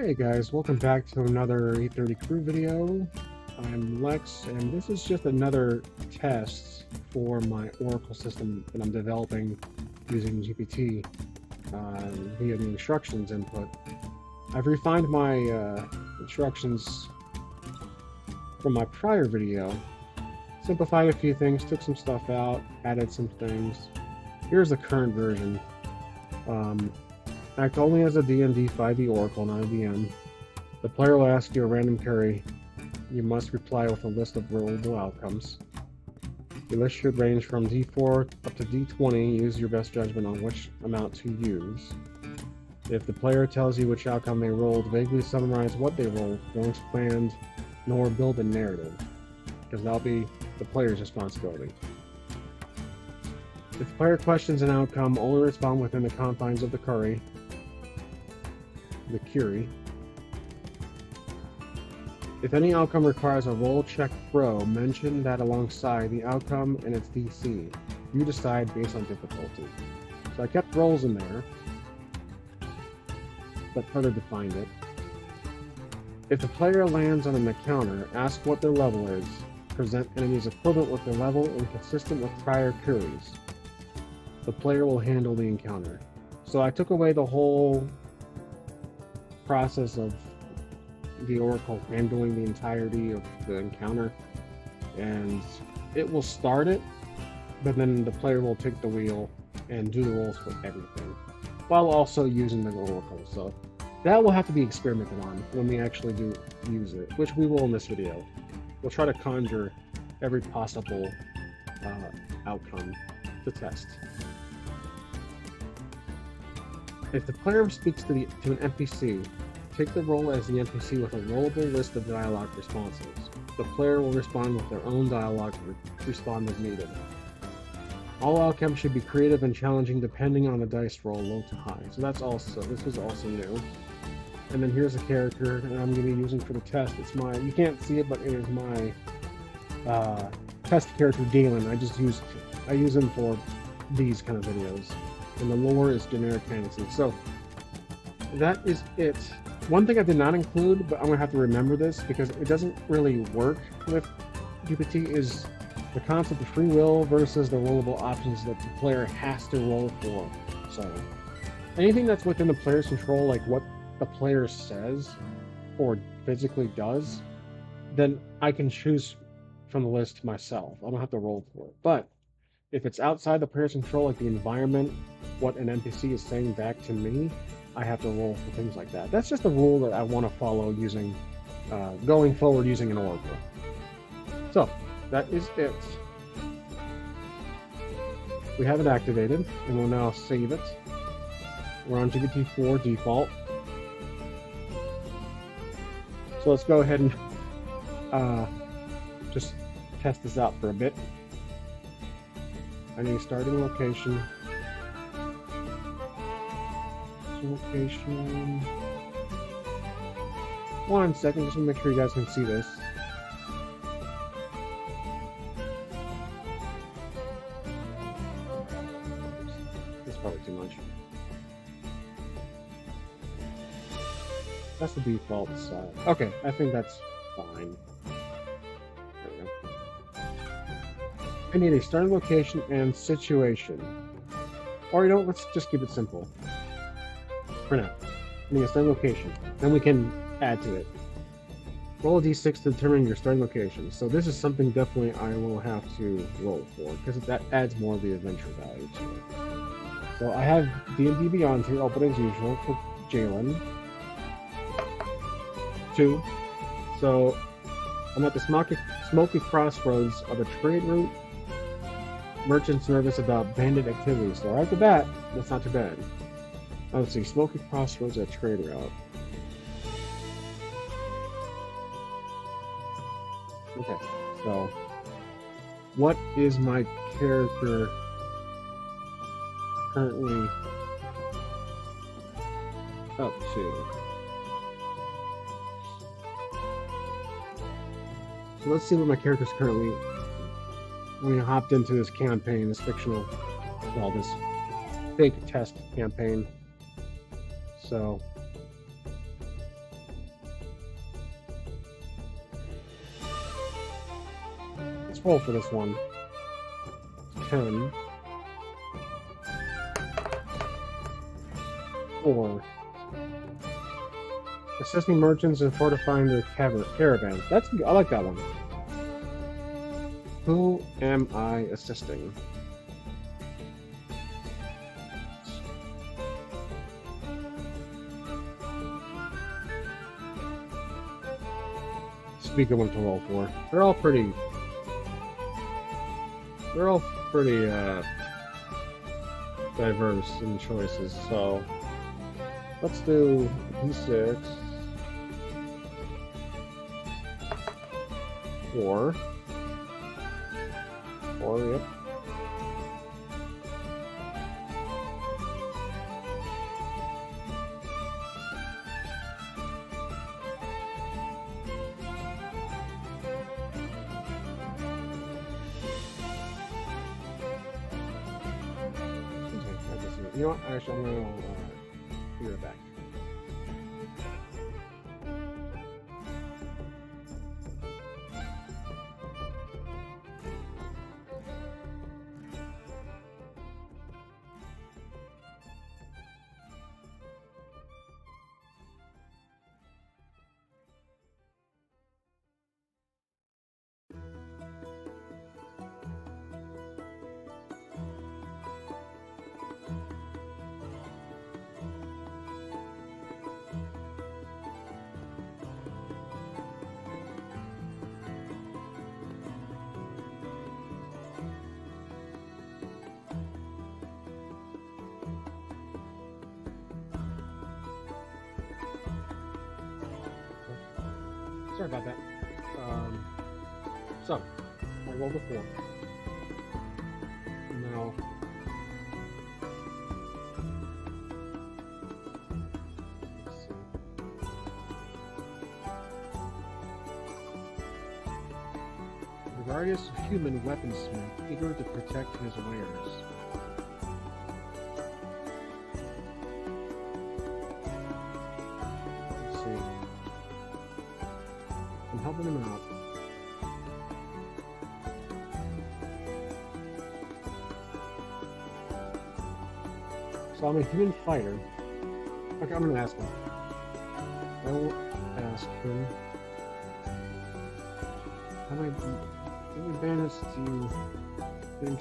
Hey guys, welcome back to another 830 Crew video. I'm Lex, and this is just another test for my Oracle system that I'm developing using GPT via the instructions input. I've refined my instructions from my prior video, simplified a few things, took some stuff out, added some things. Here's the current version. Act only as a DMD 5e Oracle, not a DM. The player will ask you a random query. You must reply with a list of rollable outcomes. The list should range from D4 up to D20. Use your best judgment on which amount to use. If the player tells you which outcome they rolled, vaguely summarize what they rolled. Don't expand nor build a narrative, because that'll be the player's responsibility. If the player questions an outcome, only respond within the confines of the query. If any outcome requires a roll check throw, mention that alongside the outcome and its DC. You decide based on difficulty. So I kept rolls in there, but further defined it. If the player lands on an encounter, ask what their level is. Present enemies equivalent with their level and consistent with prior queries. The player will handle the encounter. So I took away the whole process of the Oracle handling the entirety of the encounter, and it will start it, but then the player will take the wheel and do the rolls for everything, while also using the Oracle. So that will have to be experimented on when we actually do use it, which we will in this video. We'll try to conjure every possible outcome to test. If the player speaks to an NPC, take the role as the NPC with a rollable list of dialogue responses. The player will respond with their own dialogue to respond as needed. All outcomes should be creative and challenging depending on the dice roll, low to high. So this was also new. And then here's a character that I'm going to be using for the test. You can't see it, but it is my test character, Galen. I use him for these kind of videos. And the lore is generic fantasy. So that is it. One thing I did not include, but I'm going to have to remember this because it doesn't really work with GPT, is the concept of free will versus the rollable options that the player has to roll for. So anything that's within the player's control, like what the player says or physically does, then I can choose from the list myself. I don't have to roll for it. But if it's outside the player's control, like the environment, what an NPC is saying back to me, I have to roll for things like that. That's just a rule that I want to follow using, going forward using an Oracle. So, that is it. We have it activated, and we'll now save it. We're on GPT-4 default. So let's go ahead and just test this out for a bit. I need a starting location. Location. 1 second, just to make sure you guys can see this. That's probably too much. That's the default side. Okay, I think that's fine. There we go. I need a starting location and situation. Or you know, let's just keep it simple. For now. I need a starting location. Then we can add to it. Roll a d6 to determine your starting location. So this is something definitely I will have to roll for, because that adds more of the adventure value to it. So I have D&D Beyond here, open as usual for Jalen. 2. So I'm at the smoky crossroads of a trade route. Merchants nervous about bandit activities. So right off the bat, that's not too bad. Let's see, smoky crossroads at trade route. Okay, so what is my character currently up to? So let's see what my character's currently. We hopped into this campaign, this fictional, well, this fake test campaign. So let's roll for this one. 10. 4. Assisting merchants in fortifying their caravans. I like that one. Who am I assisting? Speak of one to roll for. They're all pretty diverse in choices, so let's do D6. 4. 4, yep. You know what? Actually, I'm going to be right back. Sorry about that. So, I rolled a 4. Now, let's see. Regardless of human weaponsmith, eager to protect his wares. Let's see. I'm helping him out. So I'm a human fighter. Okay, I'm gonna ask him. I will ask him. How many bandits do you think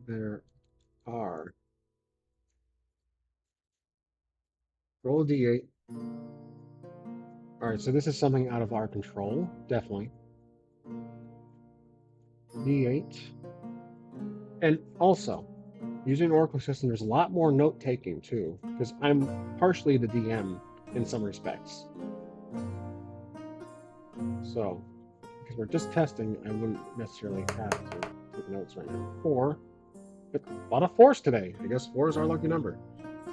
there are? Roll a d8. Alright, so this is something out of our control, definitely. D8. And also, using Oracle system, there's a lot more note taking too, because I'm partially the DM in some respects. So, because we're just testing, I wouldn't necessarily have to take notes right now. 4. A lot of 4s today. I guess 4 is our lucky number.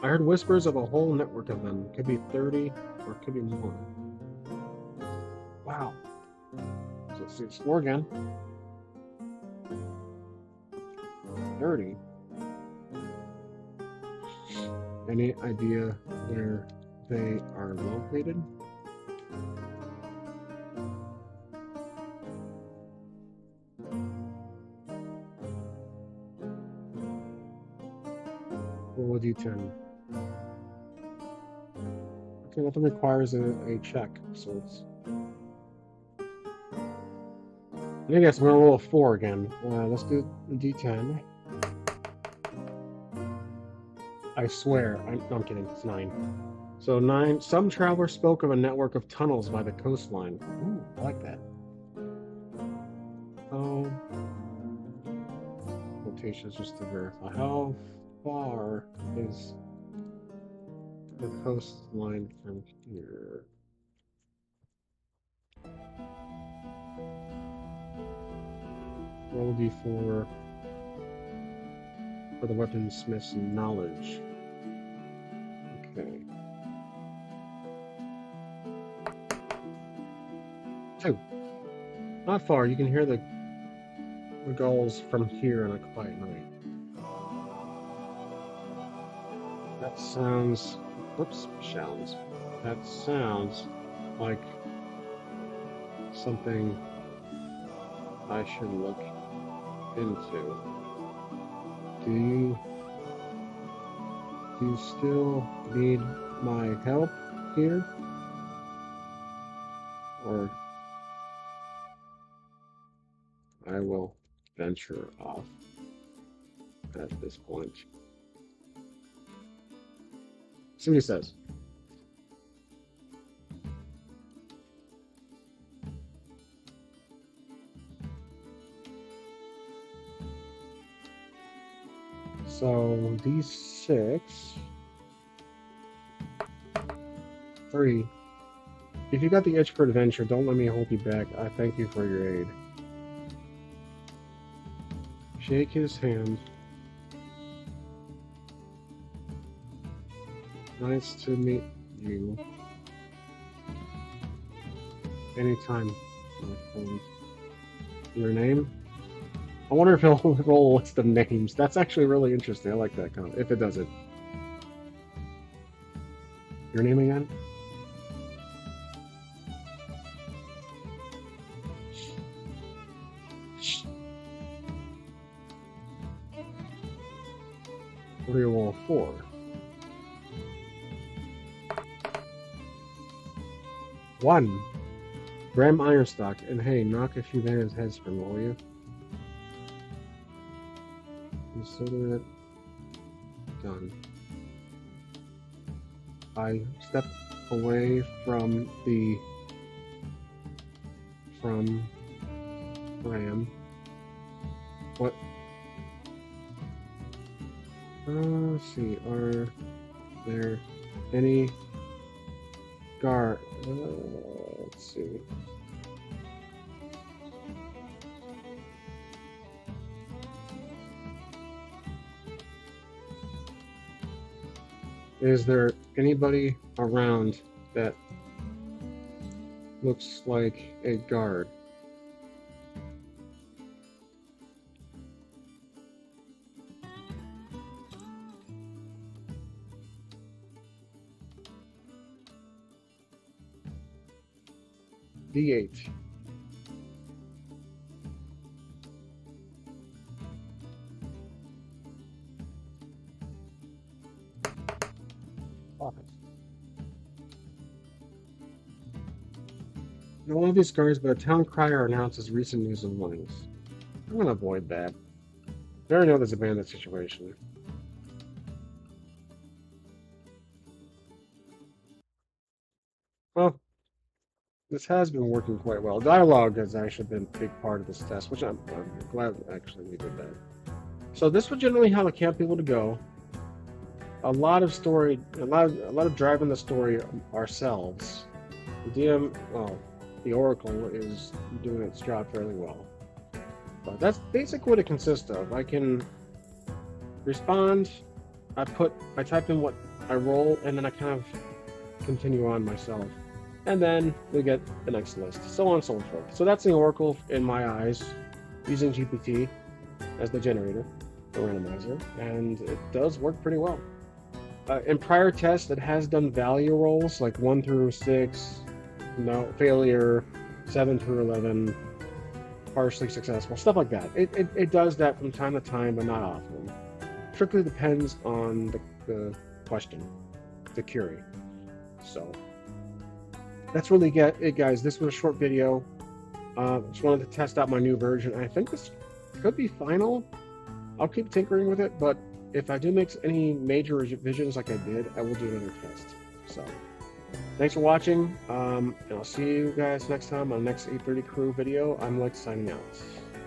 I heard whispers of a whole network of them. Could be 30, or it could be more. Wow. So let's see, explore again. 30. Any idea where they are located? Roll a d10. Okay, nothing requires a check, so it's... I guess we're gonna roll a 4 again. Let's do a d10. I swear, no, I'm kidding, it's 9. So 9, some travelers spoke of a network of tunnels by the coastline. Ooh, I like that. Quotations just to verify. How far is the coastline from here? Roll d4 for the weaponsmith's knowledge. Okay. 2. Not far. You can hear the gulls from here on a quiet night. That sounds... Whoops, sounds. That sounds like something I should look into. Do you still need my help here? Or I will venture off at this point. See what he says. So these 6, 3. If you got the itch for adventure, don't let me hold you back. I thank you for your aid. Shake his hand. Nice to meet you. Anytime, my friend. Your name? I wonder if he'll roll a list of names. That's actually really interesting. I like that comment, if it does it. Your name again? What do you roll for? One. Bram Ironstock, and hey, knock a few man's heads from, will you? Consider it done. I step away from Bram. What? Let's see. Are there any guard? Let's see. Is there anybody around that looks like a guard? D8. No one of these guards, but a town crier announces recent news of warnings. I'm gonna avoid that. I already know there's a bandit situation. Well, this has been working quite well. Dialogue has actually been a big part of this test, which I'm glad actually we did that. So this would generally how the camp people to go. A lot of story, a lot of driving the story ourselves. The DM, well, the Oracle is doing its job fairly well. But that's basically what it consists of. I can respond, I type in what I roll, and then I kind of continue on myself. And then we get the next list, so on and so forth. So that's the Oracle in my eyes, using GPT as the generator, the randomizer, and it does work pretty well. In prior tests, it has done value rolls like 1 through 6, no failure, 7 through 11, partially successful, stuff like that. It does that from time to time, but not often. Strictly depends on the question, the query. So that's really it, guys. This was a short video. Just wanted to test out my new version. I think this could be final. I'll keep tinkering with it, but if I do make any major revisions like I did, I will do another test. So thanks for watching, and I'll see you guys next time on the next 830 Crew video. I'm Lex signing out.